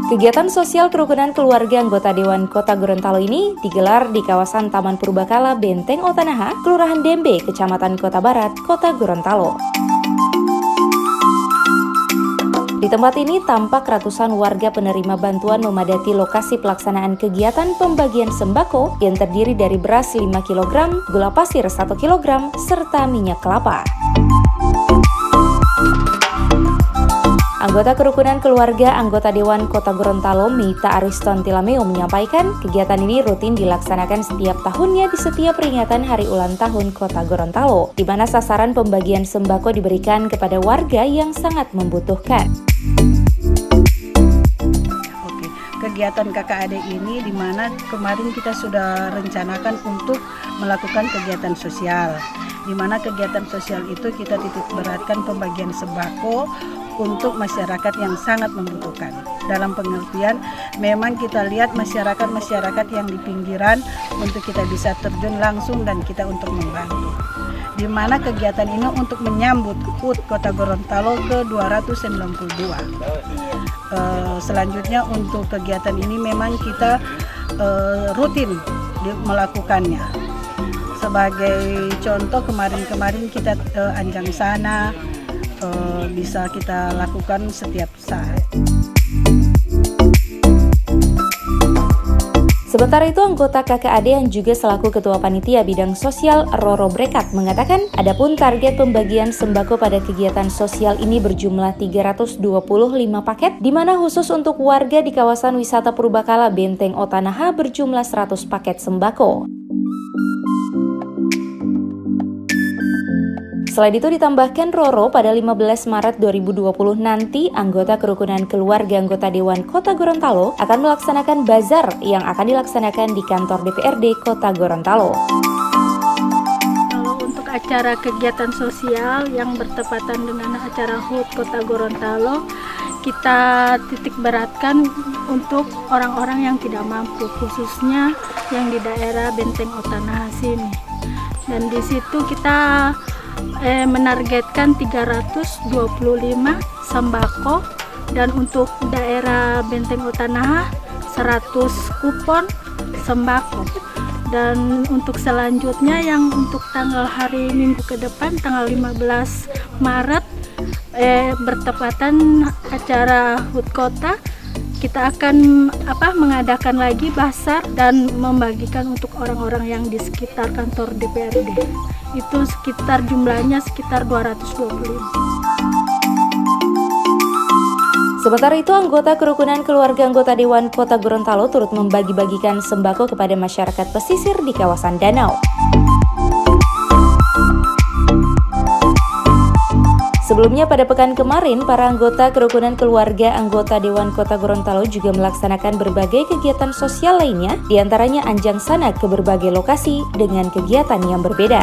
Kegiatan sosial kerukunan keluarga anggota Dewan Kota Gorontalo ini digelar di kawasan Taman Purbakala Benteng Otanaha, Kelurahan Dembe, Kecamatan Kota Barat, Kota Gorontalo. Di tempat ini tampak ratusan warga penerima bantuan memadati lokasi pelaksanaan kegiatan pembagian sembako yang terdiri dari beras 5 kg, gula pasir 1 kg, serta minyak kelapa. Anggota Kerukunan Keluarga Anggota Dewan Kota Gorontalo, Mita Ariston Tilameo, menyampaikan kegiatan ini rutin dilaksanakan setiap tahunnya di setiap peringatan Hari Ulang Tahun Kota Gorontalo, di mana sasaran pembagian sembako diberikan kepada warga yang sangat membutuhkan. Kegiatan kakak adik ini di mana kemarin kita sudah rencanakan untuk melakukan kegiatan sosial, di mana kegiatan sosial itu kita titik beratkan pembagian sembako untuk masyarakat yang sangat membutuhkan. Dalam pengertian, memang kita lihat masyarakat yang di pinggiran untuk kita bisa terjun langsung dan kita untuk membantu. Di mana kegiatan ini untuk menyambut HUT Kota Gorontalo ke-292. Selanjutnya untuk kegiatan ini memang kita rutin melakukannya. Sebagai contoh kemarin kita Anjang Sana bisa kita lakukan setiap saat. Sementara itu, anggota KKAD yang juga selaku Ketua Panitia Bidang Sosial Roro Brekat mengatakan, adapun target pembagian sembako pada kegiatan sosial ini berjumlah 325 paket, di mana khusus untuk warga di kawasan wisata Purbakala Benteng Otanaha berjumlah 100 paket sembako. Selain itu ditambahkan Roro, pada 15 Maret 2020 nanti anggota Kerukunan Keluarga Anggota Dewan Kota Gorontalo akan melaksanakan bazar yang akan dilaksanakan di kantor DPRD Kota Gorontalo. Untuk acara kegiatan sosial yang bertepatan dengan acara HUT Kota Gorontalo, kita titik beratkan untuk orang-orang yang tidak mampu, khususnya yang di daerah Benteng Otanaha sini. Dan di situ kita menargetkan 325 sembako, dan untuk daerah Benteng Otanaha 100 kupon sembako. Dan untuk selanjutnya yang untuk tanggal hari Minggu ke depan tanggal 15 Maret bertepatan acara HUT Kota, kita akan mengadakan lagi bazar dan membagikan untuk orang-orang yang di sekitar kantor DPRD. Itu sekitar jumlahnya sekitar 225. Sementara itu, anggota Kerukunan Keluarga Anggota Dewan Kota Gorontalo turut membagi-bagikan sembako kepada masyarakat pesisir di kawasan danau. Sebelumnya pada pekan kemarin, para anggota Kerukunan Keluarga Anggota Dewan Kota Gorontalo juga melaksanakan berbagai kegiatan sosial lainnya, diantaranya Anjang Sana ke berbagai lokasi dengan kegiatan yang berbeda.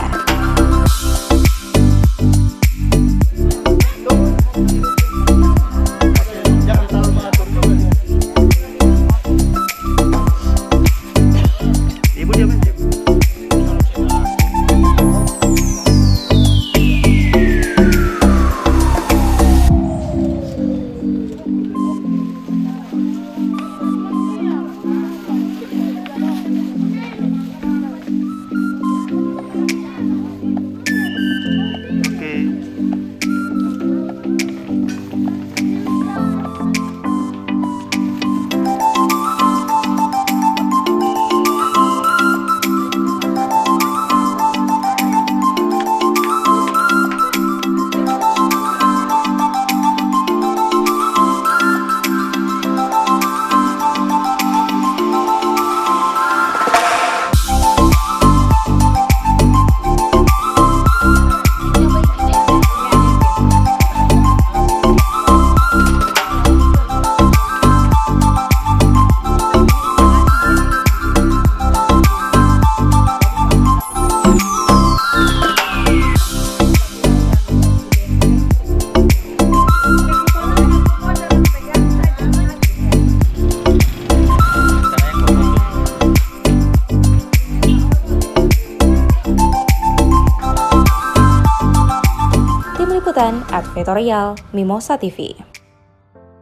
Liputan Advertorial Mimosa TV.